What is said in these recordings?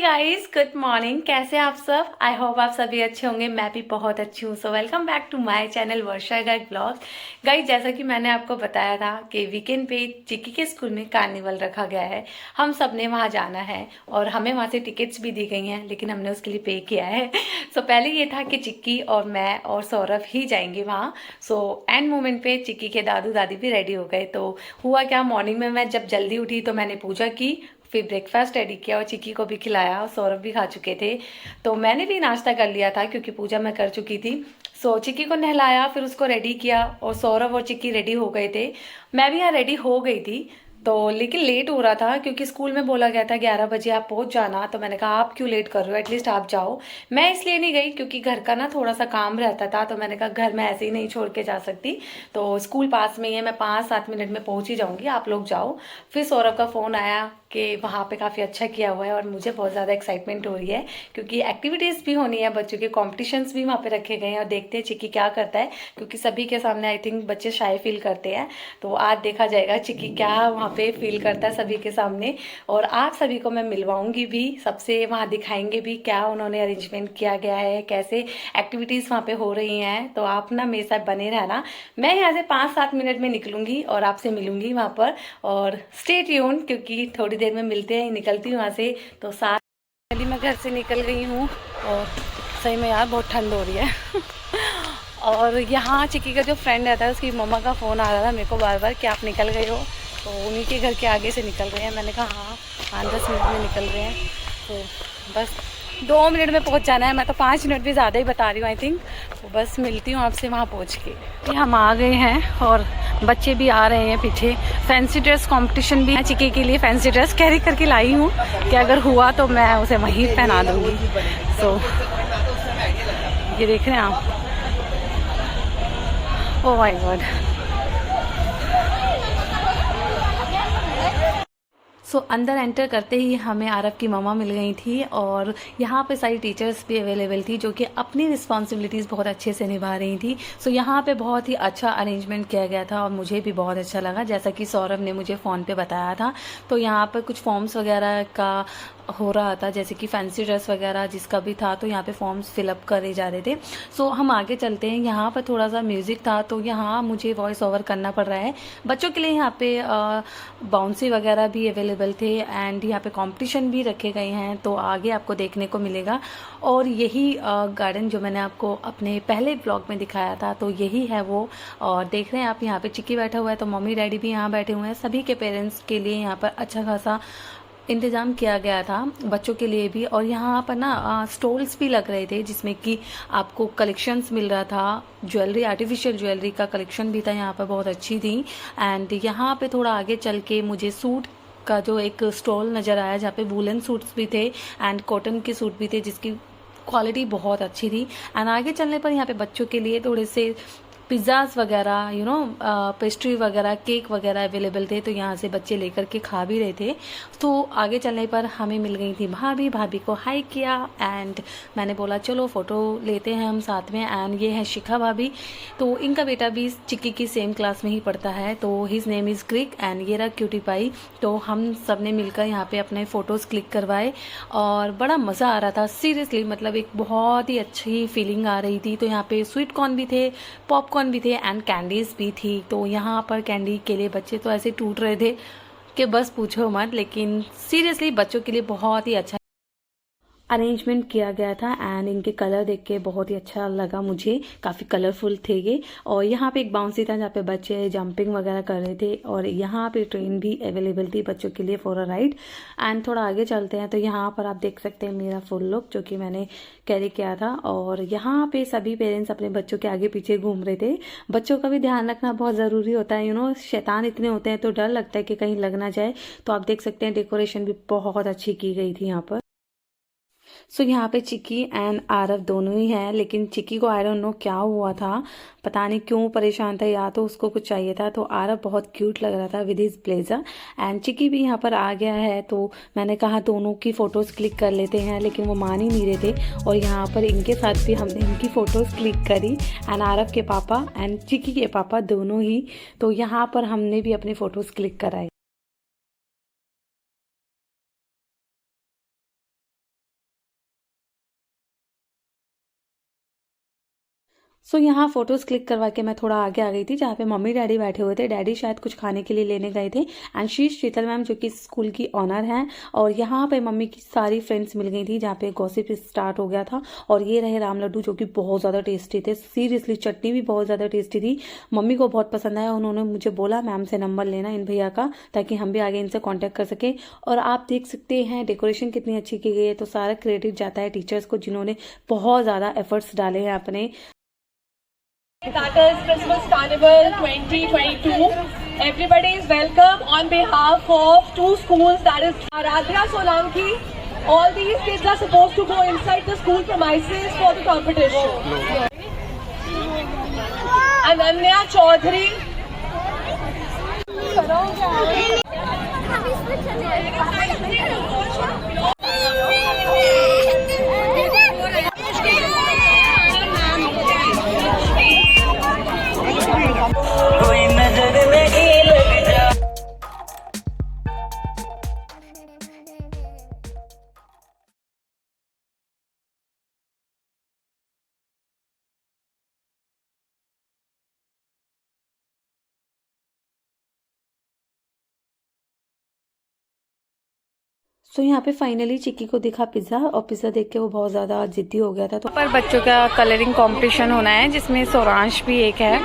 Guys good morning. कैसे आप सब? आई होप आप सभी अच्छे होंगे। मैं भी बहुत अच्छी हूँ। So welcome back to my channel Varsha guide blog. Guys, जैसा कि मैंने आपको बताया था कि वीकेंड पे चिक्की के स्कूल में कार्निवल रखा गया है। हम सब ने वहाँ जाना है और हमें वहाँ से टिकट्स भी दी गई हैं, लेकिन हमने उसके लिए पे किया है। सो पहले ये था कि चिक्की और मैं और सौरभ ही जाएंगे वहाँ। सो एंड मोमेंट पे चिक्की के दादू दादी भी रेडी हो गए। तो हुआ क्या, मॉर्निंग में मैं जब जल्दी उठी तो मैंने पूजा की, फिर ब्रेकफास्ट रेडी किया और चिक्की को भी खिलाया और सौरभ भी खा चुके थे। तो मैंने भी नाश्ता कर लिया था क्योंकि पूजा मैं कर चुकी थी। सो चिक्की को नहलाया, फिर उसको रेडी किया और सौरभ और चिक्की रेडी हो गए थे। मैं भी यहाँ रेडी हो गई थी, तो लेकिन लेट हो रहा था क्योंकि स्कूल में बोला गया था 11 बजे आप पहुंच जाना। तो मैंने कहा आप क्यों लेट कर रहे हो, एटलीस्ट आप जाओ। मैं इसलिए नहीं गई क्योंकि घर का ना थोड़ा सा काम रहता था, तो मैंने कहा घर में ऐसे ही नहीं छोड़ के जा सकती। तो स्कूल पास में ही है, मैं 5-7 मिनट में पहुंच ही जाऊंगी, आप लोग जाओ। फिर सौरभ का फ़ोन आया कि वहाँ पे काफ़ी अच्छा किया हुआ है और मुझे बहुत ज़्यादा एक्साइटमेंट हो रही है क्योंकि एक्टिविटीज़ भी होनी है, बच्चों के कॉम्पिटिशन्स भी वहाँ पे रखे गए हैं और देखते हैं चिक्की क्या करता है क्योंकि सभी के सामने आई थिंक बच्चे शाय फील करते हैं। तो आज देखा जाएगा चिक्की क्या वहाँ पे फील करता है सभी के सामने। और आप सभी को मैं मिलवाऊंगी भी सबसे, वहाँ दिखाएंगे भी क्या उन्होंने अरेंजमेंट किया गया है, कैसे एक्टिविटीज़ वहाँ पे हो रही हैं। तो आप ना मेरे साथ बने रहना। मैं यहाँ से 5-7 मिनट में निकलूंगी और आपसे मिलूंगी वहाँ पर। और स्टे ट्यून क्योंकि थोड़ी देर में मिलते हैं, निकलती हूँ वहाँ से। तो साथ मैं घर से निकल गई हूँ और सही में यार बहुत ठंड हो रही है। और यहाँ चिक्की का जो फ्रेंड रहता है उसकी मम्मा का फ़ोन आ रहा था मेरे को बार बार कि आप निकल गए हो। तो उन्हीं के घर के आगे से निकल रहे हैं। मैंने कहा हाँ 5-10 मिनट में निकल रहे हैं। तो बस 2 मिनट में पहुंच जाना है। मैं तो 5 मिनट भी ज़्यादा ही बता रही हूँ आई थिंक। तो बस मिलती हूँ आपसे वहाँ पहुँच के। ये हम आ गए हैं और बच्चे भी आ रहे हैं पीछे। फैंसी ड्रेस कंपटीशन भी है चिक्की के लिए। फैंसी ड्रेस कैरी करके लाई हूँ कि अगर हुआ तो मैं उसे वहीं पहना दूँगी। सो ये देख रहे हैं आप। Oh my God. अंदर एंटर करते ही हमें आरव की मम्मा मिल गई थी और यहाँ पे सारी टीचर्स भी अवेलेबल थी जो कि अपनी रिस्पॉन्सिबिलिटीज़ बहुत अच्छे से निभा रही थी। यहाँ पे बहुत ही अच्छा अरेंजमेंट किया गया था और मुझे भी बहुत अच्छा लगा, जैसा कि सौरभ ने मुझे फ़ोन पे बताया था। तो यहाँ पर कुछ फॉर्म्स वगैरह का हो रहा था, जैसे कि फैंसी ड्रेस वगैरह जिसका भी था, तो यहाँ पे फॉर्म्स फिलअप करे जा रहे थे। हम आगे चलते हैं। यहाँ पर थोड़ा सा म्यूज़िक था तो यहाँ मुझे वॉइस ओवर करना पड़ रहा है। बच्चों के लिए यहाँ पे बाउंसी वगैरह भी अवेलेबल थे एंड यहाँ पे कंपटीशन भी रखे गए हैं, तो आगे आपको देखने को मिलेगा। और यही गार्डन जो मैंने आपको अपने पहले ब्लॉग में दिखाया था, तो यही है वो। और देख रहे हैं आप यहाँ पे चिक्की बैठा हुआ है, तो मम्मी डैडी भी यहाँ बैठे हुए हैं। सभी के पेरेंट्स के लिए यहाँ पर अच्छा खासा इंतज़ाम किया गया था, बच्चों के लिए भी। और यहाँ पर ना स्टॉल्स भी लग रहे थे जिसमें कि आपको कलेक्शंस मिल रहा था। ज्वेलरी, आर्टिफिशियल ज्वेलरी का कलेक्शन भी था यहाँ पर, बहुत अच्छी थी। एंड यहाँ पे थोड़ा आगे चल के मुझे सूट का जो एक स्टॉल नज़र आया जहाँ पे वूलन सूट्स भी थे एंड कॉटन के सूट भी थे जिसकी क्वालिटी बहुत अच्छी थी। एंड आगे चलने पर यहाँ पे बच्चों के लिए थोड़े से पिज़्ज़ाज़ वगैरह, पेस्ट्री वगैरह, केक वगैरह अवेलेबल थे, तो यहाँ से बच्चे लेकर के खा भी रहे थे। तो आगे चलने पर हमें मिल गई थी भाभी। भाभी को हाई किया एंड मैंने बोला चलो फ़ोटो लेते हैं हम साथ में। एंड ये है शिखा भाभी, तो इनका बेटा भी चिक्की की सेम क्लास में ही पढ़ता है, तो his name is Crick and ये रहा क्यूटी पाई। तो हम सब ने मिलकर यहाँ पे अपने फ़ोटोज़ क्लिक करवाए और बड़ा मज़ा आ रहा था सीरियसली। मतलब एक बहुत ही अच्छी फीलिंग आ रही थी। तो यहाँ पे स्वीट कॉर्न भी थे, पॉपकॉर्न भी थे एंड कैंडीज भी थी। तो यहाँ पर कैंडी के लिए बच्चे तो ऐसे टूट रहे थे कि बस पूछो मत। लेकिन सीरियसली बच्चों के लिए बहुत ही अच्छा अरेंजमेंट किया गया था एंड इनके कलर देख के बहुत ही अच्छा लगा मुझे। काफ़ी कलरफुल थे ये। और यहाँ पे एक बाउंसी था जहाँ पे बच्चे जंपिंग वगैरह कर रहे थे और यहाँ पे ट्रेन भी अवेलेबल थी बच्चों के लिए फॉर अ राइड। एंड थोड़ा आगे चलते हैं तो यहाँ पर आप देख सकते हैं मेरा फुल लुक जो कि मैंने कैरी किया था। और यहाँ पे सभी पेरेंट्स अपने बच्चों के आगे पीछे घूम रहे थे। बच्चों का भी ध्यान रखना बहुत ज़रूरी होता है, शैतान इतने होते हैं तो डर लगता है कि कहीं लग ना जाए। तो आप देख सकते हैं डेकोरेशन भी बहुत अच्छी की गई थी यहाँ पर। यहाँ पे चिक्की एंड आरव दोनों ही हैं, लेकिन चिक्की को आई डोंट नो क्या हुआ था, पता नहीं क्यों परेशान था, या तो उसको कुछ चाहिए था। तो आरव बहुत क्यूट लग रहा था विद हिज ब्लेजर एंड चिक्की भी यहाँ पर आ गया है। तो मैंने कहा दोनों की फ़ोटोज़ क्लिक कर लेते हैं, लेकिन वो मान ही नहीं रहे थे। और यहाँ पर इनके साथ भी हमने इनकी फ़ोटोज़ क्लिक करी एंड आरव के पापा एंड चिक्की के पापा दोनों ही। तो यहाँ पर हमने भी अपनी फ़ोटोज़ क्लिक कराई। सो यहाँ फ़ोटोज़ क्लिक करवा के मैं थोड़ा आगे आ गई थी, जहाँ पे मम्मी डैडी बैठे हुए थे। डैडी शायद कुछ खाने के लिए लेने गए थे एंड शीतल मैम जो कि स्कूल की ऑनर हैं। और यहाँ पे मम्मी की सारी फ्रेंड्स मिल गई थी, जहाँ पे गॉसिप स्टार्ट हो गया था। और ये रहे राम लड्डू जो कि बहुत ज़्यादा टेस्टी थे, सीरियसली चटनी भी बहुत ज़्यादा टेस्टी थी। मम्मी को बहुत पसंद आया। उन्होंने मुझे बोला मैम से नंबर लेना इन भैया का, ताकि हम भी आगे इनसे कॉन्टैक्ट कर सके। और आप देख सकते हैं डेकोरेशन कितनी अच्छी की गई है। तो सारा क्रेडिट जाता है टीचर्स को, जिन्होंने बहुत ज़्यादा एफर्ट्स डाले हैं अपने। That is Christmas Carnival 2022. Everybody is welcome on behalf of two schools, that is Aradhya Solanki. All these kids are supposed to go inside the school premises for the competition. Ananya Chaudhary. सो यहाँ पे finally चिक्की को दिखा pizza, और pizza देख के वो बहुत ज़्यादा जिद्दी हो गया था। तो पर बच्चों का कलरिंग कंपटीशन होना है, जिसमें सौरांश भी एक है।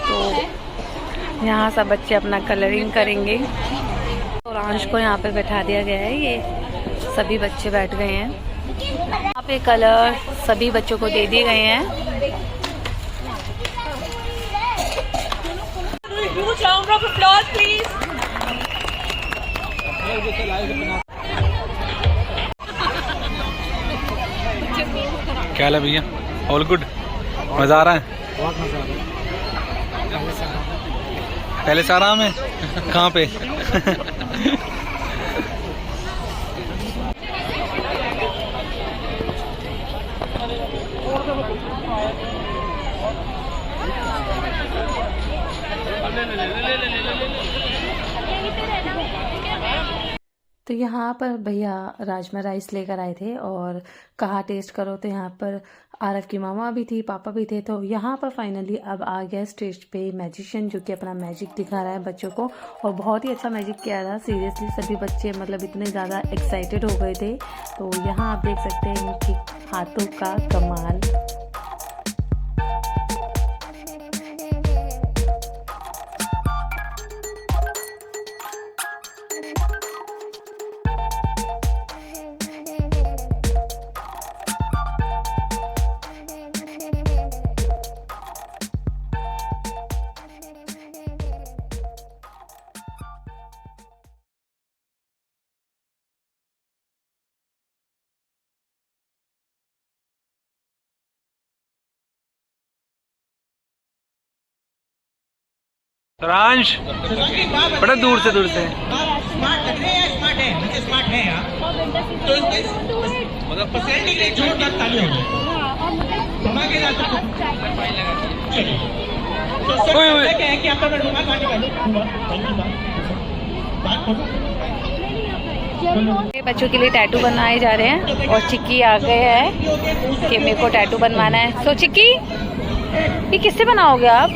तो यहाँ सब बच्चे अपना कलरिंग करेंगे। सौरांश को यहाँ पे बैठा दिया गया है, ये सभी बच्चे बैठ गए हैं। यहाँ पे कलर सभी बच्चों को दे दिए गए हैं। Huge round of applause, please. क्या हाल है भैया? All good? मजा आ रहा है? बहुत मजा आ रहा है। पहले से आराम है? कहाँ पे? तो यहाँ पर भैया राजमा राइस लेकर आए थे और कहा टेस्ट करो। तो यहाँ पर आरव की मामा भी थी, पापा भी थे। तो यहाँ पर फाइनली अब आ गया स्टेज पे मैजिशियन, जो कि अपना मैजिक दिखा रहा है बच्चों को। और बहुत ही अच्छा मैजिक किया था, सीरियसली सभी बच्चे मतलब इतने ज़्यादा एक्साइटेड हो गए थे। तो यहाँ आप देख सकते हैं इनके हाथों का कमाल। सौरांश बड़ा दूर से स्मार्ट लग रहे हैं, स्मार्ट है, मुझे स्मार्ट है यार। तो मतलब पर्सेंटेज रेट जोरदार ताली होगी, धमाकेदार चलिए। तो सर क्या है कि आपका रुमाल काटने वाले बच्चों के लिए टैटू बनवाए जा रहे हैं और चिक्की आ गए हैं कि मेरे को टैटू बनवाना है। सो चिक्की, ये किससे बनाओगे आप?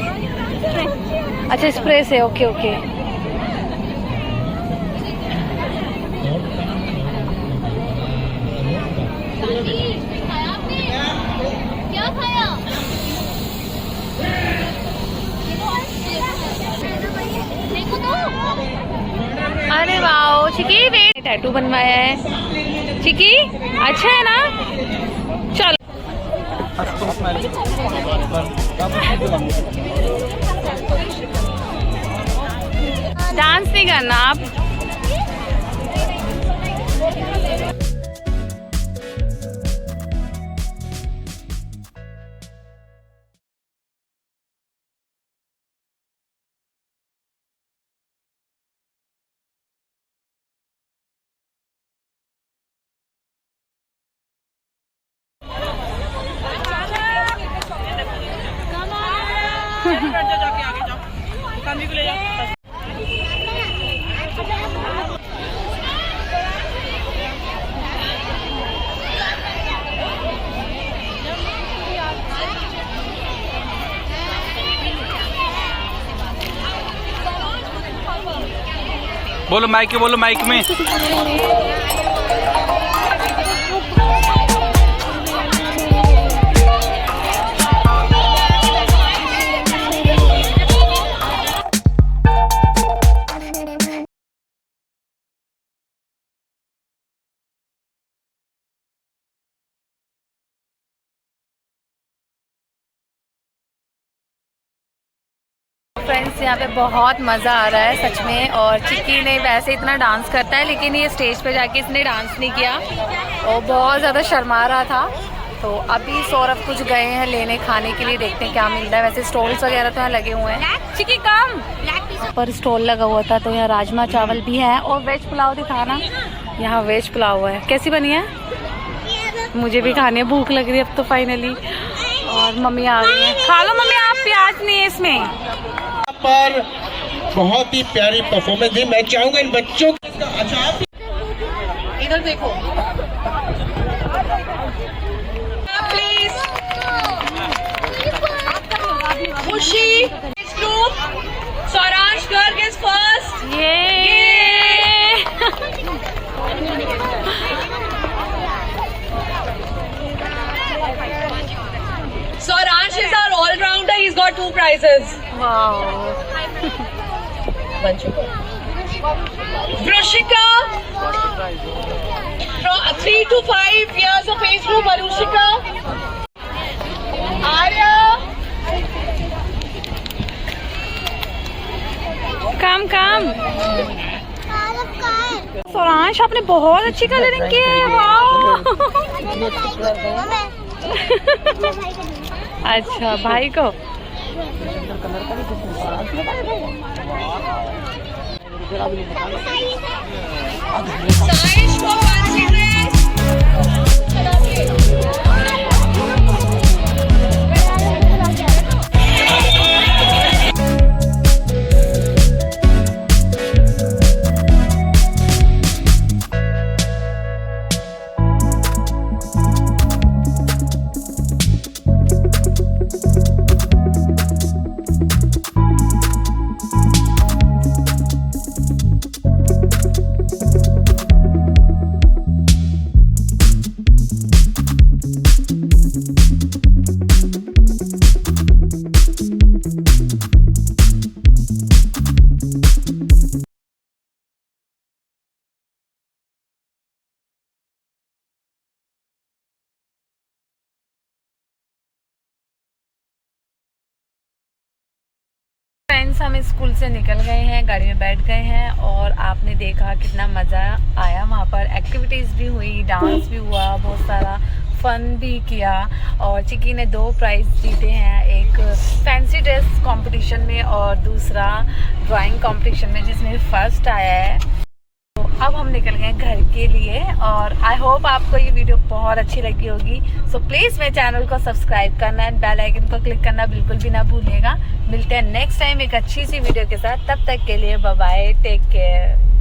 अच्छा, स्प्रे से। Okay okay. क्या खाया? देखो तो। अरे वाह चिक्की, वेट, टैटू बनवाया है। चिक्की अच्छा है ना? चलो। डांस नहीं करना आप। जाके आगे जाओ, फैमिली को ले जाओ। बोलो माइक में। फ्रेंड्स यहाँ पे बहुत मज़ा आ रहा है सच में। और चिक्की ने वैसे इतना डांस करता है लेकिन ये स्टेज पे जाके इसने डांस नहीं किया और बहुत ज़्यादा शर्मा रहा था। तो अभी सौरभ कुछ गए हैं लेने खाने के लिए, देखते हैं क्या मिल रहा है। वैसे स्टॉल्स वगैरह तो यहाँ लगे हुए हैं। चिक्की कम पर स्टॉल लगा हुआ था तो यहाँ राजमा चावल भी है और वेज पुलाव दिखाना। यहाँ वेज पुलाव है, कैसी बनी है? मुझे भी खानी है, भूख लग रही है अब तो फाइनली। और मम्मी आ गई है, खा लो मम्मी आप, प्याज नहीं है इसमें। पर बहुत ही प्यारी परफॉर्मेंस दी। मैं चाहूंगा इन बच्चों को, अच्छा आप इधर देखो प्लीज। खुशी group, Swaraj Garg is first. Swaraj is our all-rounder. He's got 2 prizes. Vrushika, from 3 to 5 years of age group. Varushika, Arya, काम स्वरांश आपने बहुत अच्छी कलरिंग की है, वाह। अच्छा भाई को Saish को fancy dress. फ्रेंड्स हम स्कूल से निकल गए हैं, गाड़ी में बैठ गए हैं और आपने देखा कितना मज़ा आया। वहाँ पर एक्टिविटीज़ भी हुई, डांस भी हुआ, बहुत सारा फन भी किया। और चिक्की ने 2 प्राइज़ जीते हैं, एक फैंसी ड्रेस कंपटीशन में और दूसरा ड्राइंग कंपटीशन में जिसमें फर्स्ट आया है। तो अब हम निकल गए घर के लिए और आई होप आपको ये वीडियो बहुत अच्छी लगी होगी। सो प्लीज़ मेरे चैनल को सब्सक्राइब करना एंड बेल आइकन को क्लिक करना बिल्कुल भी ना भूलिएगा। मिलते हैं नेक्स्ट टाइम एक अच्छी सी वीडियो के साथ, तब तक के लिए बाय बाय, टेक केयर।